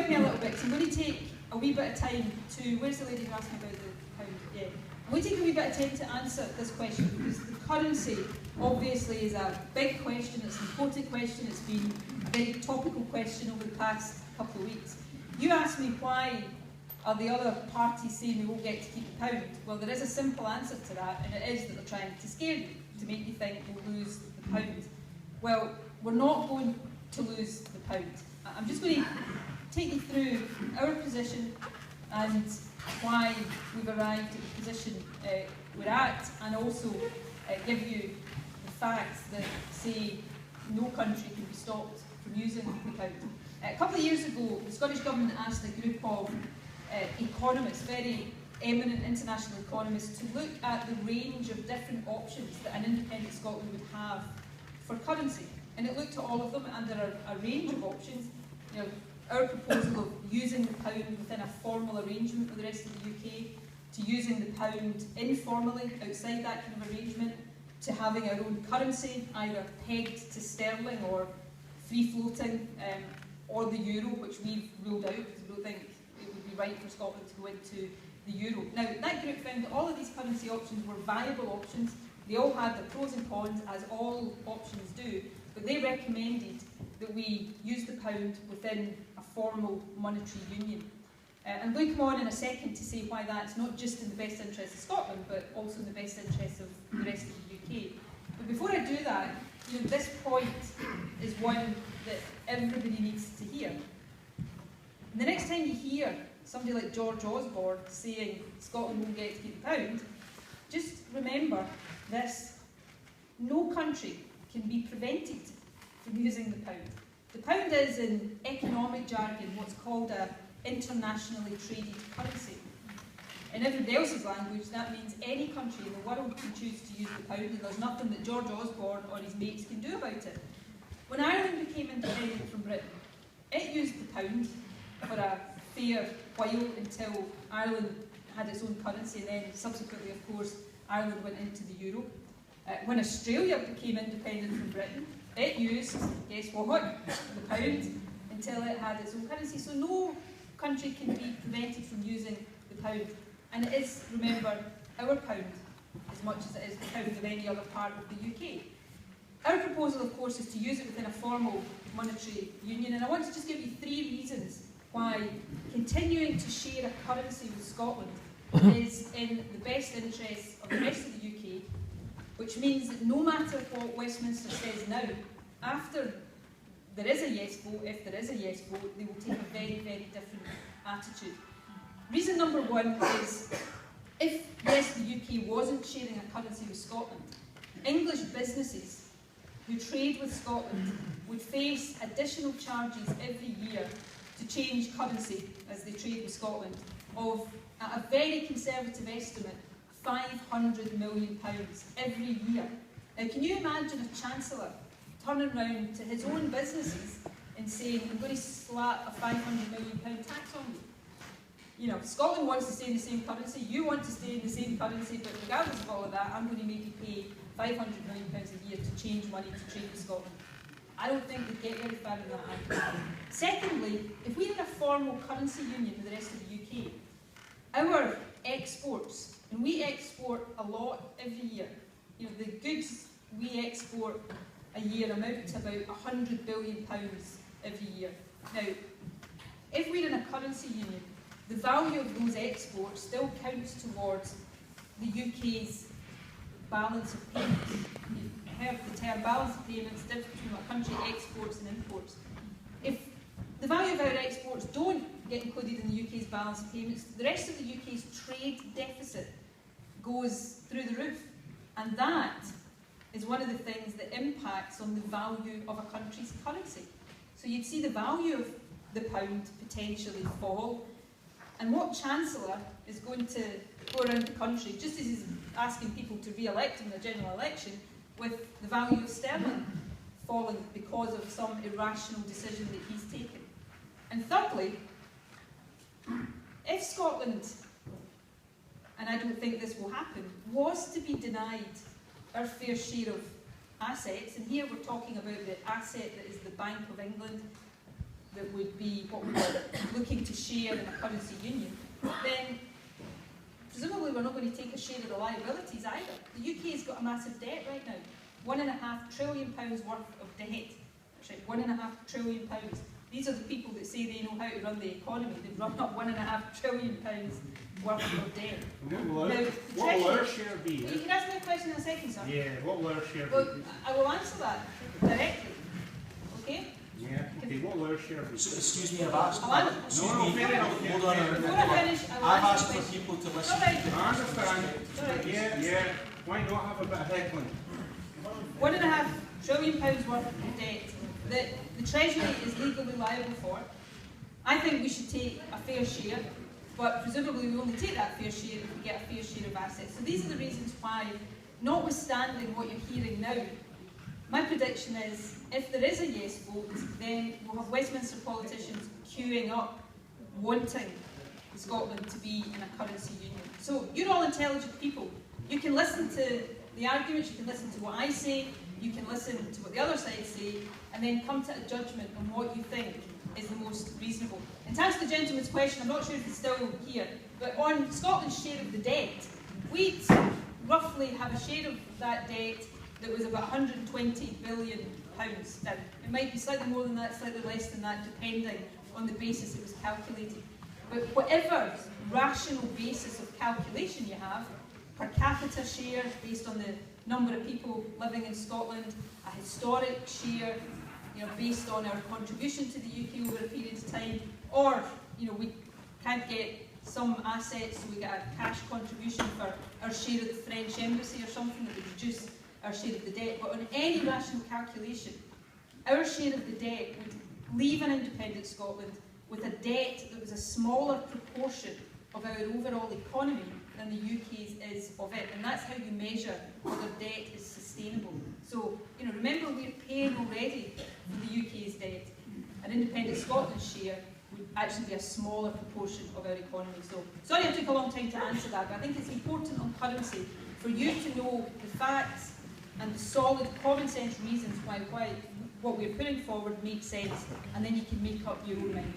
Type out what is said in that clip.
with me a little bit, because I'm going to take a wee bit of time to, where's the lady who asked me about the pound? Yeah. I'm going to take a wee bit of time to answer this question, because the currency obviously is a big question, it's an important question, it's been a very topical question over the past couple of weeks. You asked me why are the other parties saying we won't get to keep the pound? Well, there is a simple answer to that, and it is that they're trying to scare you, to make you think we'll lose the pound. Well, we're not going to lose the pound. I'm just going to take you through our position and why we've arrived at the position we're at, and also give you the facts that say no country can be stopped from using the pound. A couple of years ago, the Scottish Government asked a group of economists, very eminent international economists, to look at the range of different options that an independent Scotland would have for currency. And it looked at all of them, and there are a range of options. You know, our proposal of using the pound within a formal arrangement with the rest of the UK, to using the pound informally outside that kind of arrangement, to having our own currency, either pegged to sterling or free-floating, or the euro, which we've ruled out because we don't think it would be right for Scotland to go into the euro. Now, that group found that all of these currency options were viable options. They all had their pros and cons, as all options do, but they recommended that we use the pound within a formal monetary union. I'm going to come on in a second to say why that's not just in the best interest of Scotland, but also in the best interest of the rest of the UK. But before I do that, you know, this point is one that everybody needs to hear. And the next time you hear somebody like George Osborne saying Scotland won't get to keep the pound, just remember this: no country can be prevented from using the pound. The pound is, in economic jargon, what's called an internationally traded currency. In everybody else's language, that means any country in the world can choose to use the pound, and there's nothing that George Osborne or his mates can do about it. When Ireland became independent from Britain, it used the pound for a fair while until Ireland had its own currency, and then subsequently, of course, Ireland went into the euro. When Australia became independent from Britain, it used, guess what, the pound until it had its own currency. So no country can be prevented from using the pound. And it is, remember, our pound as much as it is the pound of any other part of the UK. Our proposal, of course, is to use it within a formal monetary union, and I want to just give you 3 reasons why continuing to share a currency with Scotland is in the best interests of the rest of the UK, which means that no matter what Westminster says now, after there is a yes vote, if there is a yes vote, they will take a very, very different attitude. Reason number 1 is, if yes, the UK wasn't sharing a currency with Scotland, English businesses who trade with Scotland would face additional charges every year to change currency as they trade with Scotland of, at a very conservative estimate, £500 million every year. Now, can you imagine a Chancellor turning around to his own businesses and saying, I'm going to slap a £500 million tax on you? You know, Scotland wants to stay in the same currency, you want to stay in the same currency, but regardless of all of that, I'm going to make you pay £500 million a year to change money to trade with Scotland. I don't think we'd get very far in that argument. Secondly, if we had a formal currency union with the rest of the UK, our exports, and we export a lot every year, you know, the goods we export a year amount to about £100 billion every year. Now, if we're in a currency union, the value of those exports still counts towards the UK's balance of payments. You heard the term balance of payments, difference between what a country exports and imports. If the value of our exports don't get included in the UK's balance of payments, the rest of the UK's trade deficit goes through the roof. And that is one of the things that impacts on the value of a country's currency. So you'd see the value of the pound potentially fall. And what Chancellor is going to go around the country, just as he's asking people to re-elect him in the general election, with the value of sterling falling because of some irrational decision that he's taken. And thirdly, if Scotland, and I don't think this will happen, was to be denied our fair share of assets, and here we're talking about the asset that is the Bank of England, that would be what we were looking to share in a currency union, then presumably we're not going to take a share of the liabilities either. The UK's got a massive debt right now. £1.5 trillion worth of debt. That's right, £1.5 trillion. These are the people that say they know how to run the economy. They've run up £1.5 trillion worth of debt. What will our share be? Well, you can ask me a question in a second, sir. Yeah, what will our share be? Well, I will answer that directly. Okay? Yeah, okay, what will our share be? So, excuse me, I've asked. Hold on. Before I finish, I will I've answer asked the for question. people to listen. Alright. I understand. Alright. Yeah, why not have a bit of heckling? £1.5 trillion worth of debt that the Treasury is legally liable for. I think we should take a fair share, but presumably we only take that fair share if we get a fair share of assets. So these are the reasons why, notwithstanding what you're hearing now, my prediction is, if there is a yes vote, then we'll have Westminster politicians queuing up, wanting Scotland to be in a currency union. So you're all intelligent people. You can listen to the arguments, you can listen to what I say, you can listen to what the other side say, and then come to a judgment on what you think is the most reasonable. In terms of the gentleman's question, I'm not sure if he's still here, but on Scotland's share of the debt, we'd roughly have a share of that debt that was about £120 billion. Now, it might be slightly more than that, slightly less than that, depending on the basis it was calculated. But whatever rational basis of calculation you have, per capita share based on the number of people living in Scotland, a historic share, based on our contribution to the UK over a period of time, or we can't get some assets, so we get a cash contribution for our share of the French embassy or something that would reduce our share of the debt. But on any rational calculation, our share of the debt would leave an independent Scotland with a debt that was a smaller proportion of our overall economy than the UK's is of it. And that's how you measure whether debt is sustainable. So, remember, we're paying already for the UK's debt. An independent Scotland's share would actually be a smaller proportion of our economy. So, sorry I took a long time to answer that, but I think it's important on currency for you to know the facts and the solid common sense reasons why what we're putting forward makes sense, and then you can make up your own mind.